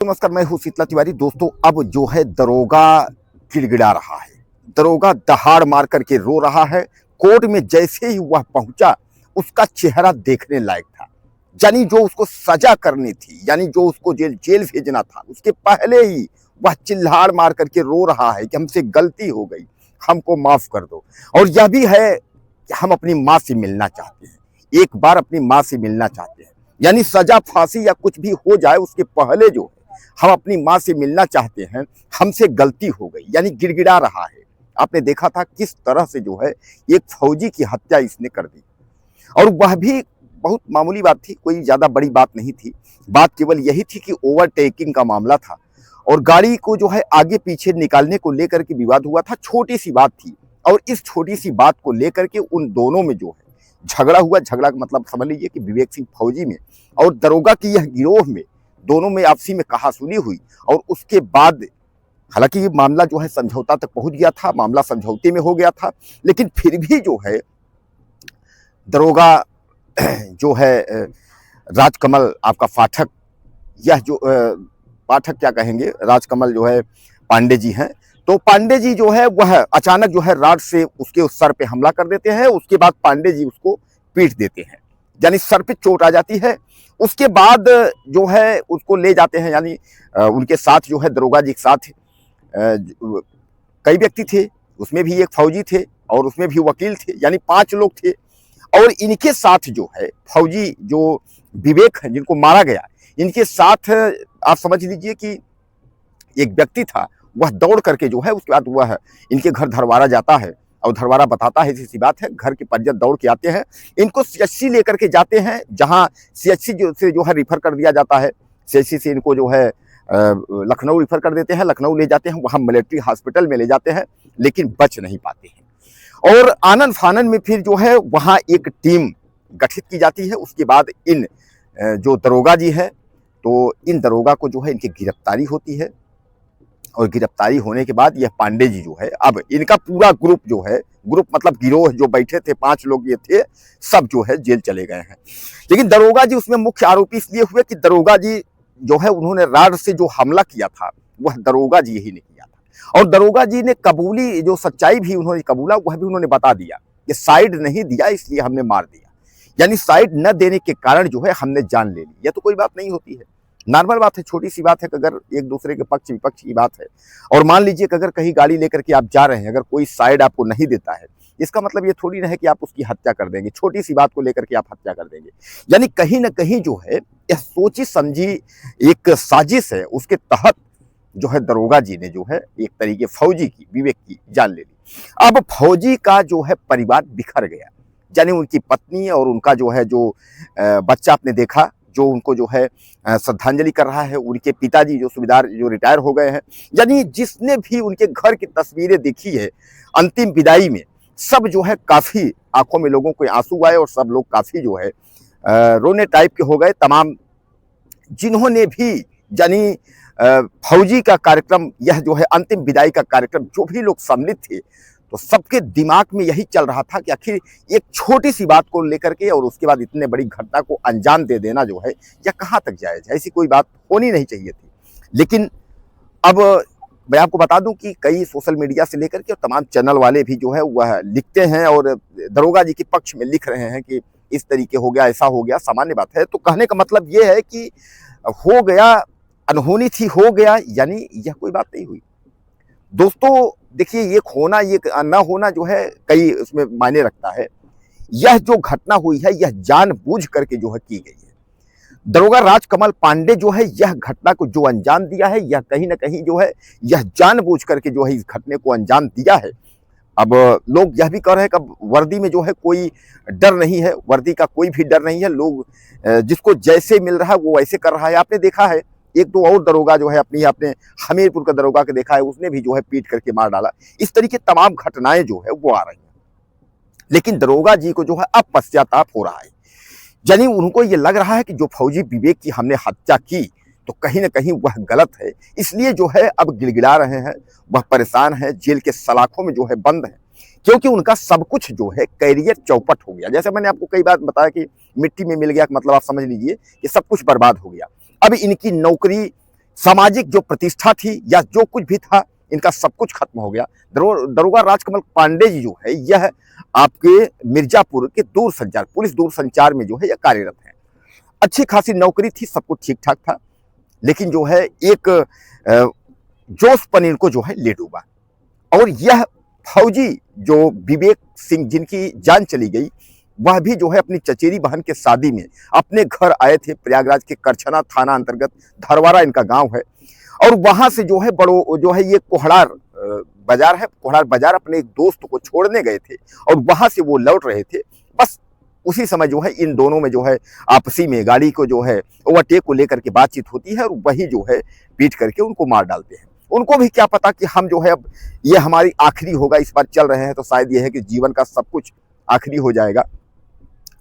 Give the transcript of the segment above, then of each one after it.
नमस्कार, मैं हूं शीतला तिवारी। दोस्तों, अब जो है दरोगा गिड़गिड़ा रहा है। दरोगा दहाड़ मार करके रो रहा है। कोर्ट में जैसे ही वह पहुंचा, उसका चेहरा देखने लायक था। यानी जो उसको सजा करनी थी, यानी जो उसको जेल जेल भेजना था, उसके पहले ही वह चिल्लाड़ मार करके रो रहा है कि हमसे गलती हो गई, हमको माफ कर दो। और यह भी है कि हम अपनी माँ से मिलना चाहते हैं, एक बार अपनी माँ से मिलना चाहते हैं। यानी सजा, फांसी या कुछ भी हो जाए, उसके पहले जो हम अपनी माँ से मिलना चाहते हैं, हमसे गलती हो गई, यानी गिड़गिड़ा रहा है। आपने देखा था किस तरह से जो है एक फौजी की हत्या इसने कर दी, और वह भी बहुत मामूली बात थी, कोई ज्यादा बड़ी बात नहीं थी। बात केवल यही थी कि ओवरटेकिंग का मामला था और गाड़ी को जो है आगे पीछे निकालने को लेकर के विवाद हुआ था। छोटी सी बात थी, और इस छोटी सी बात को लेकर के उन दोनों में जो है झगड़ा हुआ। झगड़ा का मतलब समझ लीजिए कि विवेक सिंह फौजी में और दरोगा की यह गिरोह में, दोनों में आपसी में कहासुनी हुई। और उसके बाद हालांकि ये मामला जो है समझौता तक पहुंच गया था, मामला समझौते में हो गया था, लेकिन फिर भी जो है दरोगा जो है राजकमल आपका पाठक, यह जो पाठक क्या कहेंगे, राजकमल जो है पांडे जी हैं, तो पांडे जी जो है वह अचानक जो है राड से उसके सर पे हमला कर देते हैं। उसके बाद पांडे जी उसको पीट देते हैं, यानी सर पे चोट आ जाती है। उसके बाद जो है उसको ले जाते हैं, यानी उनके साथ जो है दरोगा जी के साथ कई व्यक्ति थे, उसमें भी एक फौजी थे और उसमें भी वकील थे, यानी 5 लोग थे। और इनके साथ जो है फौजी जो विवेक है, जिनको मारा गया, इनके साथ आप समझ लीजिए कि एक व्यक्ति था। वह दौड़ करके जो है उसके बाद वह इनके घर धरवारा जाता है, और धरवारा बताता है, सी बात है, घर के परिजन दौड़ के आते हैं, इनको सीएचसी लेकर के जाते हैं, जहां सीएचसी से जो है रिफर कर दिया जाता है। सीएचसी से इनको जो है लखनऊ रिफर कर देते हैं, लखनऊ ले जाते हैं, वहां मिलिट्री हॉस्पिटल में ले जाते हैं, लेकिन बच नहीं पाते हैं। और आनन फानन में फिर जो है वहां एक टीम गठित की जाती है। उसके बाद इन जो दरोगा जी है, तो इन दरोगा को जो है इनकी गिरफ्तारी होती है। और गिरफ्तारी होने के बाद यह पांडे जी जो है, अब इनका पूरा ग्रुप जो है, ग्रुप मतलब गिरोह जो बैठे थे, 5 लोग ये थे, सब जो है जेल चले गए हैं। लेकिन दरोगा जी उसमें मुख्य आरोपी इसलिए हुए कि दरोगा जी जो है उन्होंने राड से जो हमला किया था, वह दरोगा जी ही ने किया था। और दरोगा जी ने कबूली, जो सच्चाई भी उन्होंने कबूला, वह भी उन्होंने बता दिया कि साइड नहीं दिया इसलिए हमने मार दिया, यानी साइड न देने के कारण जो है हमने जान ले ली। यह तो कोई बात नहीं होती है, नॉर्मल बात है, छोटी सी बात है कि अगर एक दूसरे के पक्ष विपक्ष की बात है, और मान लीजिए कि अगर कहीं गाड़ी लेकर के आप जा रहे हैं, अगर कोई साइड आपको नहीं देता है, इसका मतलब ये थोड़ी ना है कि आप उसकी हत्या कर देंगे, छोटी सी बात को लेकर के आप हत्या कर देंगे। यानी कहीं ना कहीं जो है यह सोची समझी एक साजिश है, उसके तहत जो है दरोगा जी ने जो है एक तरीके फौजी की, विवेक की जान ले ली। अब फौजी का जो है परिवार बिखर गया, यानी उनकी पत्नी और उनका जो है जो बच्चा आपने देखा, जो उनको जो है श्रद्धांजलि कर रहा है, उनके पिताजी जो सूबेदार जो रिटायर हो गए हैं, यानी जिसने भी उनके घर की तस्वीरें देखी है अंतिम विदाई में, सब जो है काफी आंखों में लोगों को आंसू आए और सब लोग काफी जो है रोने टाइप के हो गए। तमाम जिन्होंने भी, यानी फौजी का कार्यक्रम, यह जो है अंतिम विदाई का कार्यक्रम, जो भी लोग सम्मिलित थे, तो सबके दिमाग में यही चल रहा था कि आखिर एक छोटी सी बात को लेकर के और उसके बाद इतने बड़ी घटना को अंजाम दे देना जो है, यह कहाँ तक जायज है, ऐसी कोई बात होनी नहीं चाहिए थी। लेकिन अब मैं आपको बता दूं कि कई सोशल मीडिया से लेकर के और तमाम चैनल वाले भी जो है वह लिखते हैं और दरोगा जी के पक्ष में लिख रहे हैं कि इस तरीके हो गया, ऐसा हो गया, सामान्य बात है। तो कहने का मतलब यह है कि हो गया, अनहोनी थी, हो गया, यानी यह कोई बात नहीं हुई। दोस्तों देखिए, ये होना, ये ना होना जो है कई उसमें मायने रखता है। यह जो घटना हुई है, यह जानबूझ करके जो है की गई है। दरोगा राजकमल पांडे जो है यह घटना को जो अंजाम दिया है, यह कहीं ना कहीं जो है यह जानबूझ करके जो है इस घटने को अंजाम दिया है। अब लोग यह भी कह रहे हैं कि वर्दी में जो है कोई डर नहीं है, वर्दी का कोई भी डर नहीं है, लोग जिसको जैसे मिल रहा है वो वैसे कर रहा है। आपने देखा है एक दो और दरोगा जो है अपने हमीरपुर का दरोगा के देखा है, उसने भी जो है पीट करके मार डाला। इस तरीके तमाम घटनाएं जो है वो आ रही हैं, लेकिन दरोगा जी को जो है अब पश्चाताप हो रहा है। यानी उनको ये लग रहा है कि जो फौजी विवेक की हमने हत्या की, तो कहीं ना कहीं वह गलत है, इसलिए जो है अब गिड़गिड़ा रहे हैं, वह परेशान है, जेल के सलाखों में जो है बंद है, क्योंकि उनका सब कुछ जो है कैरियर चौपट हो गया। जैसे मैंने आपको कई बार बताया कि मिट्टी में मिल गया, मतलब आप समझ लीजिए कि सब कुछ बर्बाद हो गया। अब इनकी नौकरी सामाजिक जो प्रतिष्ठा थी या जो कुछ भी था, इनका सब कुछ खत्म हो गया। दरोगा राजकमल पांडे जी जो है, यह आपके मिर्जापुर के दूरसंचार पुलिस दूरसंचार में जो है यह कार्यरत है। अच्छी खासी नौकरी थी, सब कुछ ठीक ठाक था, लेकिन जो है एक जोशपन इनको जो है ले डूबा। और यह फौजी जो विवेक सिंह जिनकी जान चली गई, वह भी जो है अपनी चचेरी बहन के शादी में अपने घर आए थे। प्रयागराज के करछना थाना अंतर्गत धरवारा इनका गांव है, और वहां से जो है बड़ो जो है ये कोहड़ार बाजार है, कोहड़ार बाजार अपने एक दोस्त को छोड़ने गए थे, और वहां से वो लौट रहे थे। बस उसी समय जो है इन दोनों में जो है आपसी में गाड़ी को जो है ओवरटेक को लेकर के बातचीत होती है, और वही जो है पीट करके उनको मार डालते हैं। उनको भी क्या पता कि हम जो है अब ये हमारी आखिरी होगा, इस बार चल रहे हैं तो शायद ये है कि जीवन का सब कुछ आखिरी हो जाएगा।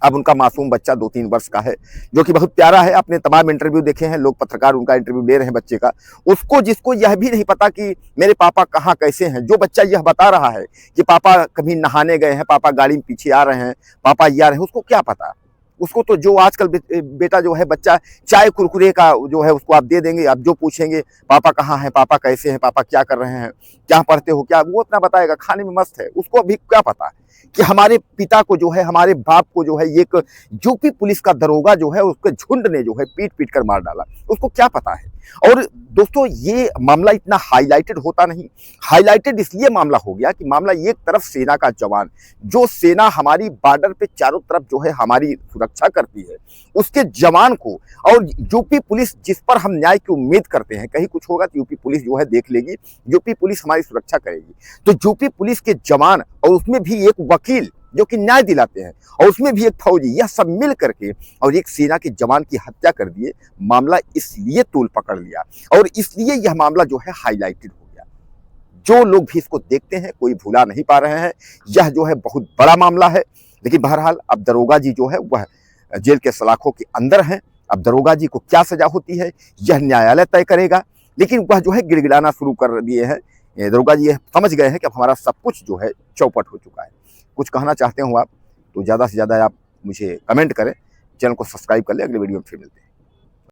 अब उनका मासूम बच्चा 2-3 वर्ष का है, जो कि बहुत प्यारा है। आपने तमाम इंटरव्यू देखे हैं, लोग पत्रकार उनका इंटरव्यू ले रहे हैं बच्चे का। उसको जिसको यह भी नहीं पता कि मेरे पापा कहाँ कैसे हैं, जो बच्चा यह बता रहा है कि पापा कभी नहाने गए हैं, पापा गाड़ी में पीछे आ रहे हैं, पापा ये आ रहे हैं, उसको क्या पता। उसको तो जो आजकल बेटा जो है बच्चा चाय कुरकुरे का जो है उसको आप दे देंगे, आप जो पूछेंगे पापा कहाँ हैं, पापा कैसे हैं, पापा क्या कर रहे हैं, क्या पढ़ते हो, क्या, वो अपना बताएगा, खाने में मस्त है। उसको अभी क्या पता कि हमारे पिता को जो है, हमारे बाप को जो है एक यूपी पुलिस का दरोगा जो है उसके झुंड ने जो है पीट पीट कर मार डाला। उसको क्या पता है। और दोस्तों ये मामला इतना हाईलाइटेड होता नहीं। हाईलाइटेड इसलिए मामला हो गया कि मामला एक तरफ सेना का जवान, जो सेना हमारी बॉर्डर पे चारों तरफ जो है हमारी सुरक्षा करती है, उसके जवान को, और यूपी पुलिस जिस पर हम न्याय की उम्मीद करते हैं, कहीं कुछ होगा तो यूपी पुलिस जो है देख लेगी, यूपी पुलिस हमारी सुरक्षा करेगी। तो यूपी पुलिस के जवान, और उसमें भी एक वकील जो कि न्याय दिलाते हैं, और उसमें भी एक फौजी, यह सब मिल करके और एक सेना के जवान की हत्या कर दिए। मामला इसलिए तूल पकड़ लिया, और इसलिए यह मामला जो है हाईलाइटेड हो गया। जो लोग भी इसको देखते हैं कोई भुला नहीं पा रहे हैं। यह जो है बहुत बड़ा मामला है, लेकिन बहरहाल अब दरोगा जी जो है वह जेल के सलाखों के अंदर हैं। अब दरोगा जी को क्या सजा होती है यह न्यायालय तय करेगा, लेकिन वह जो है गिड़गिड़ाना शुरू कर दिए हैं। दरोगा जी यह समझ गए हैं कि अब हमारा सब कुछ जो है चौपट हो चुका है। कुछ कहना चाहते हो आप तो ज़्यादा से ज़्यादा आप मुझे कमेंट करें, चैनल को सब्सक्राइब कर लें। अगले वीडियो में फिर मिलते हैं।